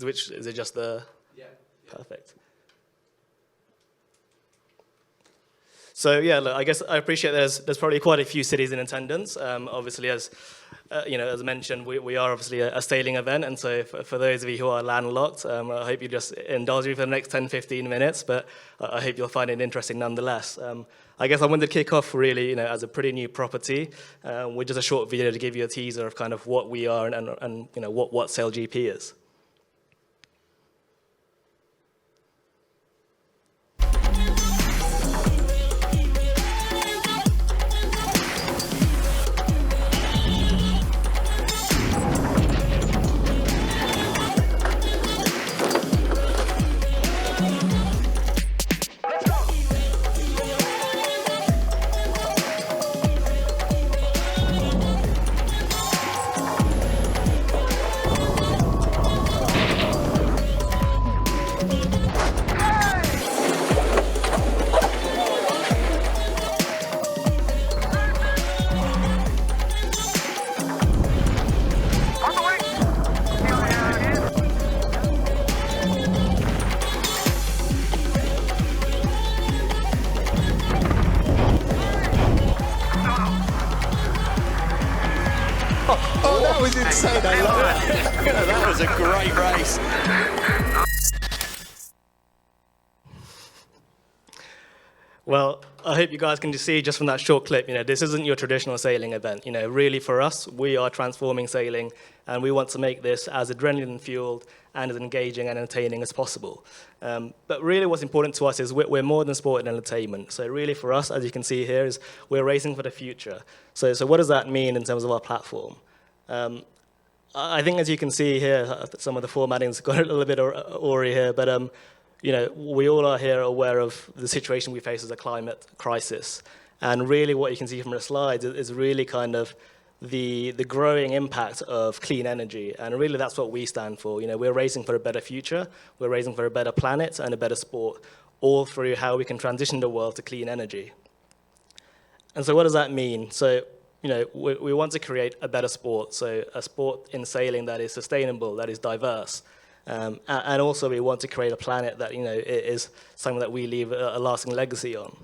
Which is it? Just the perfect. So yeah, look, I guess I appreciate there's probably quite a few cities in attendance. Obviously, as as mentioned, we are obviously a sailing event, and so for those of you who are landlocked, I hope you just indulge me for the next 10-15 minutes, but I hope you'll find it interesting nonetheless. I guess I wanted to kick off really, as a pretty new property, with just a short video to give you a teaser of kind of what we are and what SailGP is. Oh, that was insane. I love it. That was a great race. Well, I hope you guys can just see just from that short clip, this isn't your traditional sailing event. Really for us, we are transforming sailing, and we want to make this as adrenaline-fueled and as engaging and entertaining as possible. But really what's important to us is we're more than sport and entertainment. So really for us, as you can see here, is we're racing for the future. So what does that mean in terms of our platform? I think as you can see here, some of the formatting's got a little bit awry here, but we all are here aware of the situation we face as a climate crisis. And really what you can see from the slides is really kind of the growing impact of clean energy. And really that's what we stand for. We're racing for a better future, we're racing for a better planet and a better sport, all through how we can transition the world to clean energy. And so what does that mean? So, we want to create a better sport, so a sport in sailing that is sustainable, that is diverse. And also we want to create a planet that is something that we leave a lasting legacy on.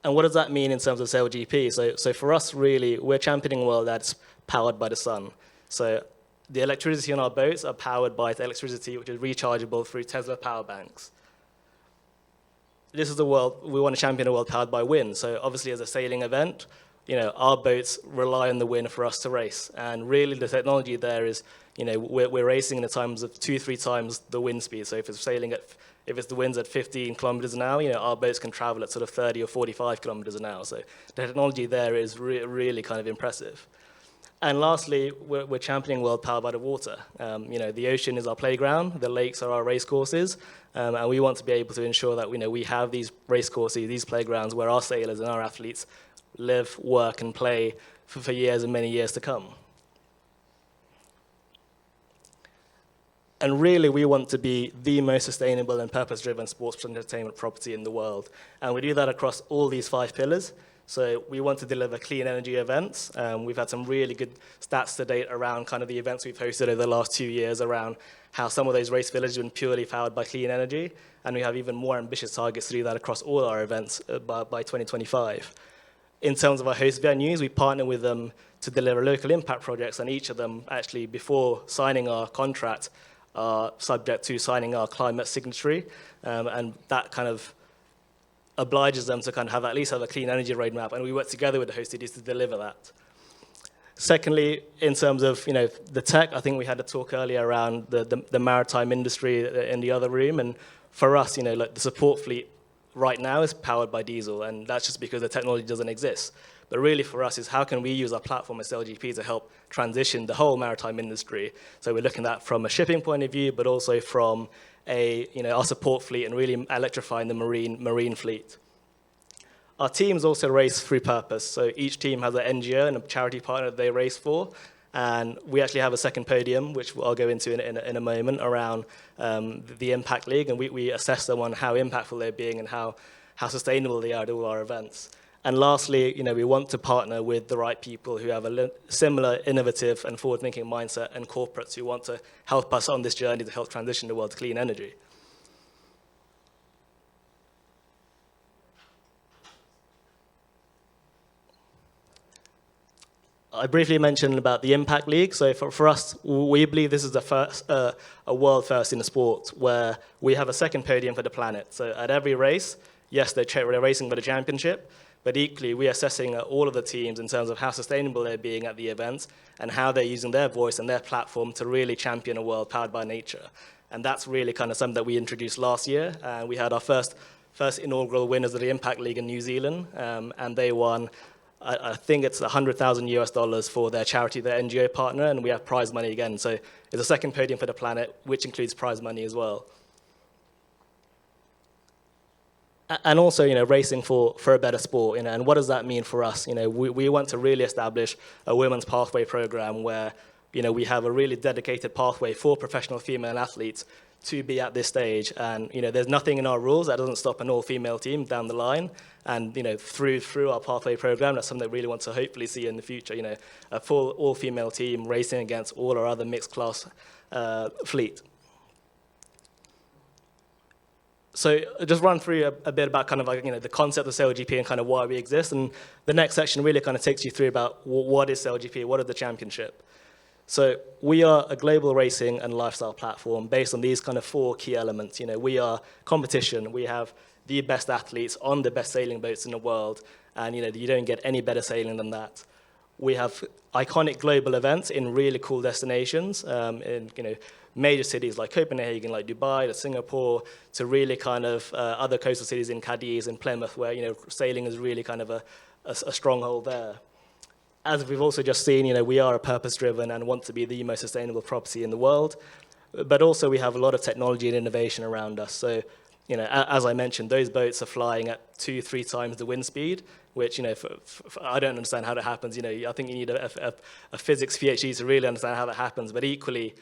And what does that mean in terms of SailGP? So for us, really, we're championing a world that's powered by the sun. So the electricity on our boats are powered by the electricity which is rechargeable through Tesla power banks. This is the world, we want to champion a world powered by wind. So obviously as a sailing event, our boats rely on the wind for us to race. And really the technology there is, we're racing in the times of 2-3 times the wind speed. So if it's the wind's at 15 kilometers an hour, our boats can travel at sort of 30 or 45 kilometers an hour. So the technology there is really kind of impressive. And lastly, we're championing world powered by the water. The ocean is our playground, the lakes are our race courses, and we want to be able to ensure that we have these race courses, these playgrounds where our sailors and our athletes live, work, and play for years and many years to come. And really, we want to be the most sustainable and purpose-driven sports entertainment property in the world. And we do that across all these 5 pillars. So we want to deliver clean energy events. We've had some really good stats to date around kind of the events we've hosted over the last 2 years around how some of those race villages have been purely powered by clean energy. And we have even more ambitious targets to do that across all our events by 2025. In terms of our host venues, we partner with them to deliver local impact projects, and each of them actually, before signing our contract, are subject to signing our climate signatory, and that kind of obliges them to kind of at least have a clean energy roadmap, and we work together with the host cities to deliver that. Secondly, in terms of the tech, I think we had a talk earlier around the maritime industry in the other room, and for us, like the support fleet right now is powered by diesel, and that's just because the technology doesn't exist. But really for us is how can we use our platform as SailGP to help transition the whole maritime industry. So we're looking at that from a shipping point of view, but also from our support fleet and really electrifying the marine fleet. Our teams also race through purpose. So each team has an NGO and a charity partner that they race for. And we actually have a second podium, which I'll go into in a moment, around the Impact League. And we assess them on how impactful they're being and how sustainable they are to all our events. And lastly, we want to partner with the right people who have a similar innovative and forward-thinking mindset, and corporates who want to help us on this journey to help transition the world to clean energy. I briefly mentioned about the Impact League. So for us, we believe this is the first, a world first in the sport, where we have a second podium for the planet. So at every race, yes, they're racing for the championship, but equally, we're assessing all of the teams in terms of how sustainable they're being at the events and how they're using their voice and their platform to really champion a world powered by nature. And that's really kind of something that we introduced last year. We had our first inaugural winners of the Impact League in New Zealand, and they won, I think it's $100,000 for their charity, their NGO partner, and we have prize money again. So it's a second podium for the planet, which includes prize money as well. And also, racing for a better sport, and what does that mean for us? We want to really establish a women's pathway program where, we have a really dedicated pathway for professional female athletes to be at this stage. And, there's nothing in our rules that doesn't stop an all-female team down the line. And, through our pathway program, that's something that we really want to hopefully see in the future, a full all-female team racing against all our other mixed class fleet. So just run through a bit about kind of like, the concept of SailGP and kind of why we exist. And the next section really kind of takes you through about what is SailGP, what is the championship. So we are a global racing and lifestyle platform based on these kind of 4 key elements. We are competition. We have the best athletes on the best sailing boats in the world. And, you don't get any better sailing than that. We have iconic global events in really cool destinations, in, major cities like Copenhagen, like Dubai, like Singapore, to really kind of other coastal cities in Cadiz and Plymouth, where sailing is really kind of a stronghold there. As we've also just seen, we are a purpose-driven and want to be the most sustainable property in the world, but also we have a lot of technology and innovation around us. So, as I mentioned, those boats are flying at 2-3 times the wind speed, which, I don't understand how that happens. I think you need a physics PhD to really understand how that happens, but equally,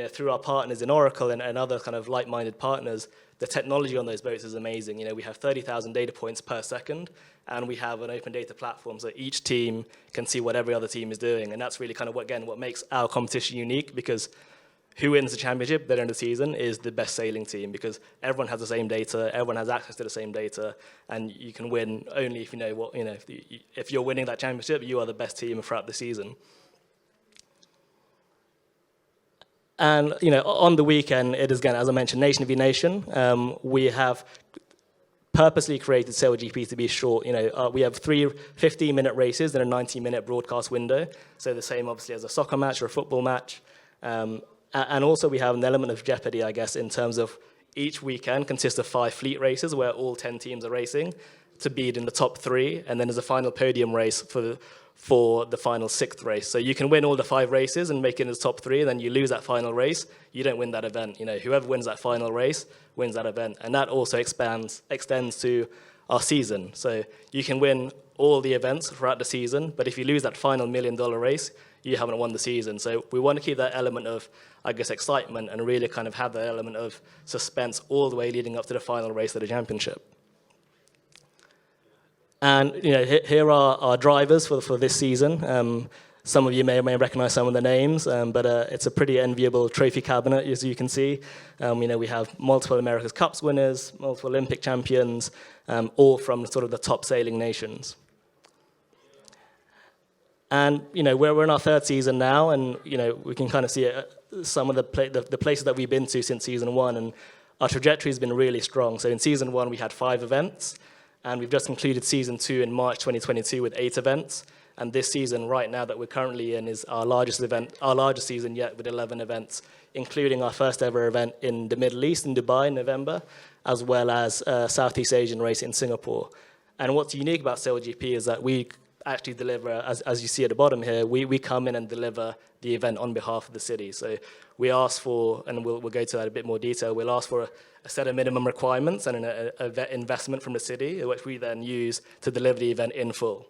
through our partners in Oracle and other kind of like-minded partners, the technology on those boats is amazing. We have 30,000 data points per second, and we have an open data platform, so each team can see what every other team is doing. And that's really kind of what makes our competition unique, because who wins the championship at the end of the season is the best sailing team, because everyone has the same data, everyone has access to the same data, and you can win only if you know what, if you're winning that championship, you are the best team throughout the season. And, on the weekend, it is, again, as I mentioned, nation v nation. We have purposely created SailGP to be short. We have 3 15-minute races in a 90-minute broadcast window. So the same, obviously, as a soccer match or a football match. And also we have an element of jeopardy, I guess, in terms of each weekend consists of 5 fleet races where all 10 teams are racing to be in the top 3. And then there's a final podium race for the final 6th race. So you can win all the 5 races and make it in the top 3, and then you lose that final race, you don't win that event. Whoever wins that final race wins that event. And that also extends to our season. So you can win all the events throughout the season, but if you lose that final $1 million race, you haven't won the season. So we want to keep that element of, I guess, excitement and really kind of have that element of suspense all the way leading up to the final race of the championship. And here are our drivers for this season. Some of you may recognize some of the names, but it's a pretty enviable trophy cabinet, as you can see. We have multiple America's Cups winners, multiple Olympic champions, all from sort of the top sailing nations. And we're in our 3rd season now, and we can kind of see some of the places that we've been to since season 1, and our trajectory has been really strong. So in season 1, we had 5 events. And we've just concluded season 2 in March 2022 with 8 events. And this season, right now, that we're currently in is our largest season yet, with 11 events, including our first ever event in the Middle East, in Dubai in November, as well as a Southeast Asian race in Singapore. And what's unique about SailGP is that we actually deliver, as you see at the bottom here, we come in and deliver the event on behalf of the city. So we ask for, and we'll go to that in a bit more detail, we'll ask for a set of minimum requirements and an investment from the city, which we then use to deliver the event in full.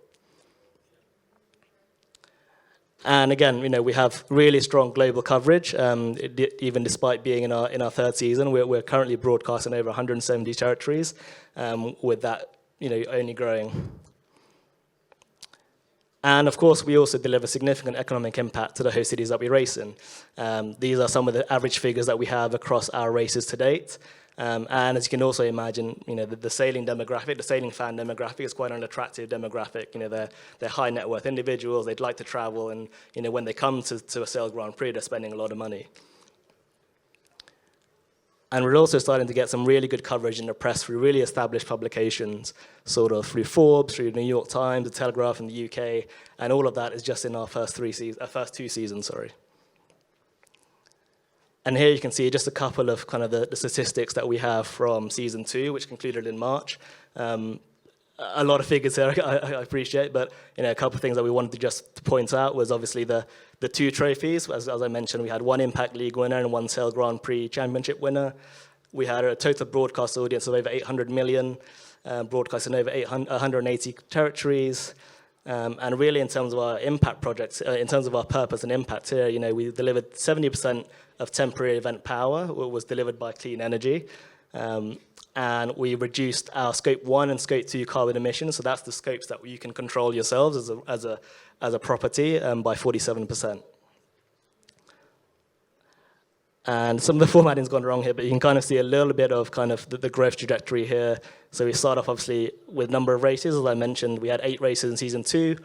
And again, we have really strong global coverage, even despite being in our 3rd season. We're currently broadcasting over 170 territories, with that only growing. And of course, we also deliver significant economic impact to the host cities that we race in. These are some of the average figures that we have across our races to date. And as you can also imagine, the sailing demographic, the sailing fan demographic is quite an attractive demographic. They're high net worth individuals, they'd like to travel, and when they come to a Sail Grand Prix, they're spending a lot of money. And we're also starting to get some really good coverage in the press through really established publications, sort of through Forbes, through the New York Times, the Telegraph in the UK, and all of that is just in our first two seasons. And here you can see just a couple of kind of the statistics that we have from season 2, which concluded in March. A lot of figures here, I appreciate, but a couple of things that we wanted to just point out was obviously the 2 trophies. As I mentioned, we had 1 Impact League winner and 1 Sail Grand Prix Championship winner. We had a total broadcast audience of over 800 million, broadcast in over 180 territories. And really, in terms of our impact projects, in terms of our purpose and impact here, we delivered 70% of temporary event power was delivered by clean energy. And we reduced our Scope 1 and Scope 2 carbon emissions, so that's the scopes that you can control yourselves as a property, by 47%. And some of the formatting's gone wrong here, but you can kind of see a little bit of kind of the growth trajectory here. So we start off obviously with number of races. As I mentioned, we had 8 races in season 2.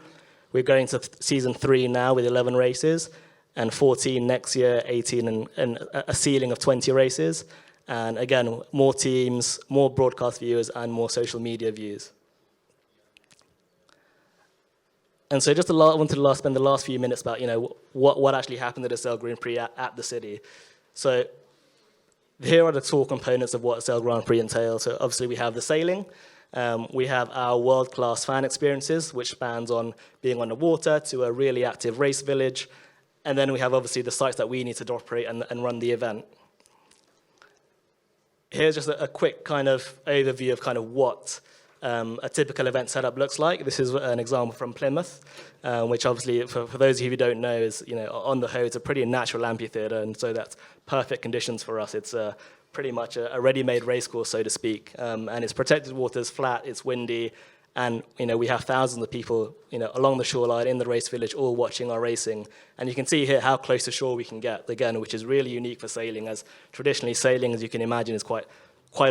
We're going to season 3 now with 11 races, and 14 next year, 18, and a ceiling of 20 races. And again, more teams, more broadcast viewers, and more social media views. And so just wanted to spend the last few minutes about what actually happened at the Sail Grand Prix at the city. So here are the core components of what a Sail Grand Prix entails. So obviously we have the sailing. We have our world-class fan experiences, which spans on being on the water to a really active race village. And then we have obviously the sites that we need to operate and run the event. Here's just a quick kind of overview of kind of what a typical event setup looks like. This is an example from Plymouth, which obviously, for those of you who don't know, is on the Hoe. It's a pretty natural amphitheatre, and so that's perfect conditions for us. It's pretty much a ready-made racecourse, so to speak, and it's protected waters, flat, it's windy, and we have thousands of people along the shoreline in the race village, all watching our racing. And you can see here how close to shore we can get, again, which is really unique for sailing, as traditionally sailing, as you can imagine, is quite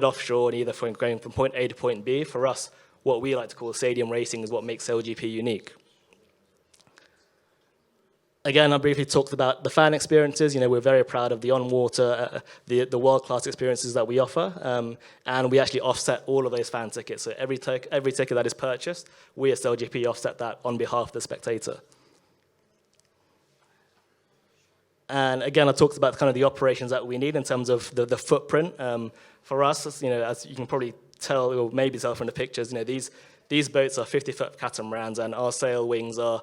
offshore, and either going from point A to point B. For us, what we like to call stadium racing is what makes SailGP unique. Again, I briefly talked about the fan experiences. We're very proud of the on-water, the world-class experiences that we offer, and we actually offset all of those fan tickets. So every ticket that is purchased, we as SailGP offset that on behalf of the spectator. And again, I talked about kind of the operations that we need in terms of the footprint. For us, as you can probably tell, or maybe tell from the pictures, these boats are 50-foot catamarans, and our sail wings are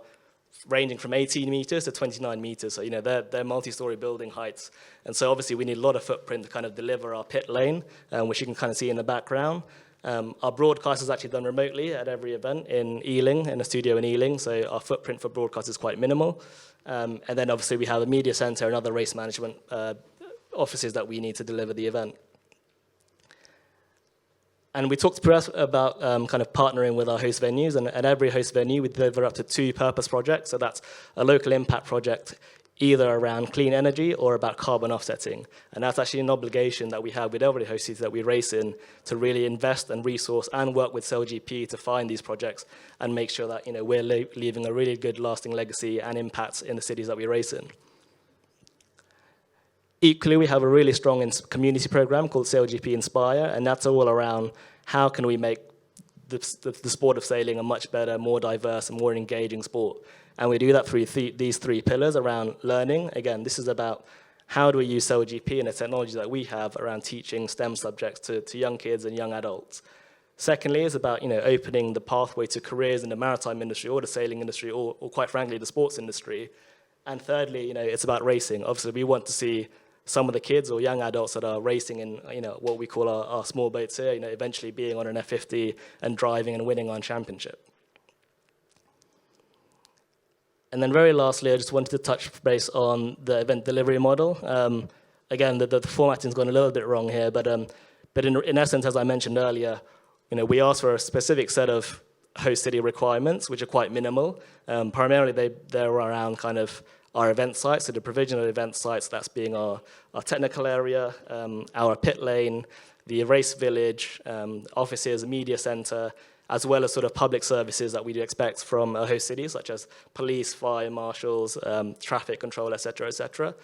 ranging from 18 meters to 29 meters. So, they're multi-story building heights. And so obviously we need a lot of footprint to kind of deliver our pit lane, which you can kind of see in the background. Our broadcast is actually done remotely at every event in Ealing, in a studio in Ealing. So our footprint for broadcast is quite minimal. And then obviously we have a media center and other race management offices that we need to deliver the event. And we talked to us about kind of partnering with our host venues, and at every host venue we deliver up to 2 purpose projects. So that's a local impact project, either around clean energy or about carbon offsetting. And that's actually an obligation that we have with every host city that we race in, to really invest and resource and work with SailGP to find these projects and make sure that we're leaving a really good lasting legacy and impact in the cities that we race in. Equally, we have a really strong community program called SailGP Inspire, and that's all around how can we make the sport of sailing a much better, more diverse, and more engaging sport. And we do that through these 3 pillars around learning. Again, this is about how do we use SailGP and the technology that we have around teaching STEM subjects to young kids and young adults. Secondly, it's about opening the pathway to careers in the maritime industry or the sailing industry or quite frankly, the sports industry. And thirdly, it's about racing. Obviously, we want to see some of the kids or young adults that are racing in what we call our small boats here, eventually being on an F50 and driving and winning on championship. And then very lastly, I just wanted to touch base on the event delivery model. Again, the formatting's gone a little bit wrong here, but in essence, as I mentioned earlier, we asked for a specific set of host city requirements, which are quite minimal. Primarily, they're around kind of our event sites, so the provisional event sites, that's being our technical area, our pit lane, the race village, offices, media center, as well as sort of public services that we do expect from a host city, such as police, fire marshals, traffic control, et cetera,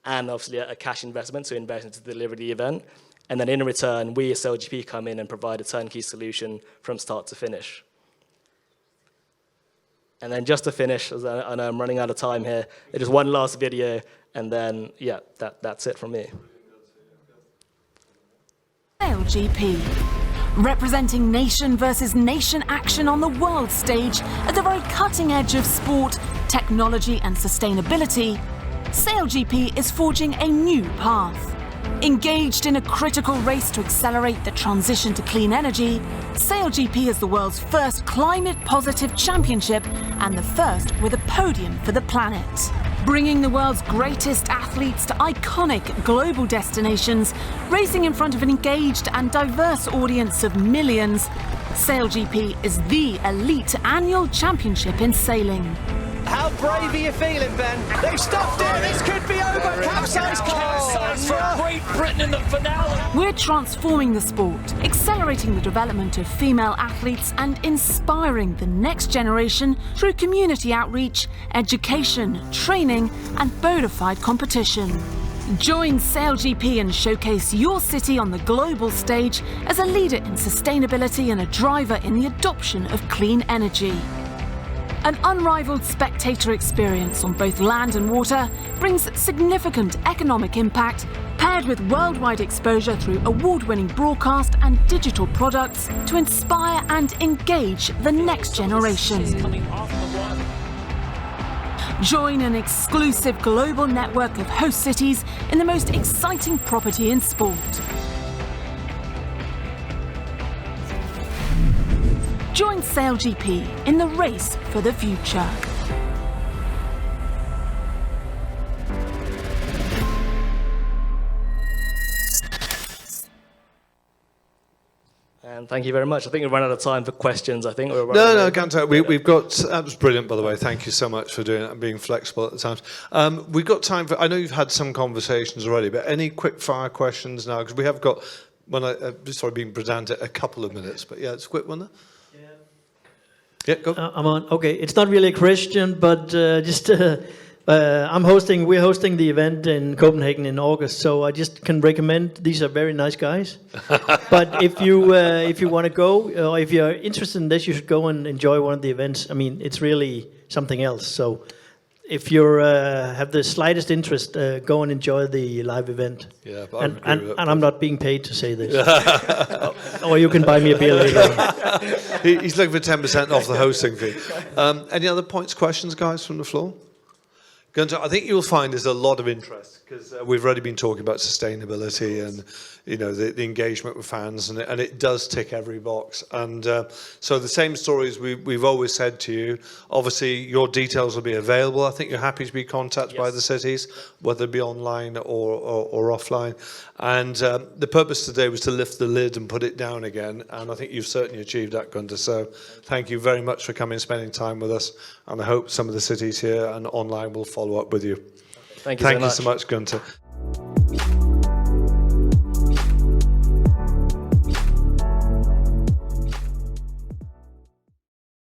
and obviously a cash investment, so investment to deliver the event. And then in return, we as SailGP come in and provide a turnkey solution from start to finish. And then just to finish, as I know I'm running out of time here, just one last video, and then, yeah, that's it from me. SailGP, representing nation versus nation action on the world stage at the very cutting edge of sport, technology and sustainability, SailGP is forging a new path. Engaged in a critical race to accelerate the transition to clean energy, SailGP is the world's first climate-positive championship and the first with a podium for the planet. Bringing the world's greatest athletes to iconic global destinations, racing in front of an engaged and diverse audience of millions, SailGP is the elite annual championship in sailing. How brave are you feeling, Ben? They've stopped it. This could be over. Capsize car. For Great Britain in the finale. We're transforming the sport, accelerating the development of female athletes and inspiring the next generation through community outreach, education, training and bona fide competition. Join SailGP and showcase your city on the global stage as a leader in sustainability and a driver in the adoption of clean energy. An unrivaled spectator experience on both land and water brings significant economic impact, paired with worldwide exposure through award-winning broadcast and digital products to inspire and engage the next generation. Join an exclusive global network of host cities in the most exciting property in sport. Join SailGP in the race for the future. And thank you very much. I think we've run out of time for questions. I think we're No, Gunther, we've got, that was brilliant, by the way. Thank you so much for doing it and being flexible at the times. We've got time for, I know you've had some conversations already, but any quick fire questions now? Because we have got, being presented a couple of minutes, but yeah, it's a quick one there. Yeah, go. I'm on. Okay, it's not really a question, but we're hosting the event in Copenhagen in August, so I just can recommend, these are very nice guys. But if you want to go, or if you're interested in this, you should go and enjoy one of the events. I mean, it's really something else. So if you have the slightest interest, go and enjoy the live event. Yeah, but and I'm not being paid to say this. Or you can buy me a beer later on. He's looking for 10% off the hosting fee. Any other points, questions, guys, from the floor? Gunther, I think you'll find there's a lot of interest because we've already been talking about sustainability and the engagement with fans, and it does tick every box. And so the same stories we've always said to you. Obviously, your details will be available. I think you're happy to be contacted by the cities, whether it be online or offline. And the purpose today was to lift the lid and put it down again. And I think you've certainly achieved that, Gunther. So thank you very much for coming and spending time with us. And I hope some of the cities here and online will follow up with you. Thank you so much. Thank you so much, Gunther.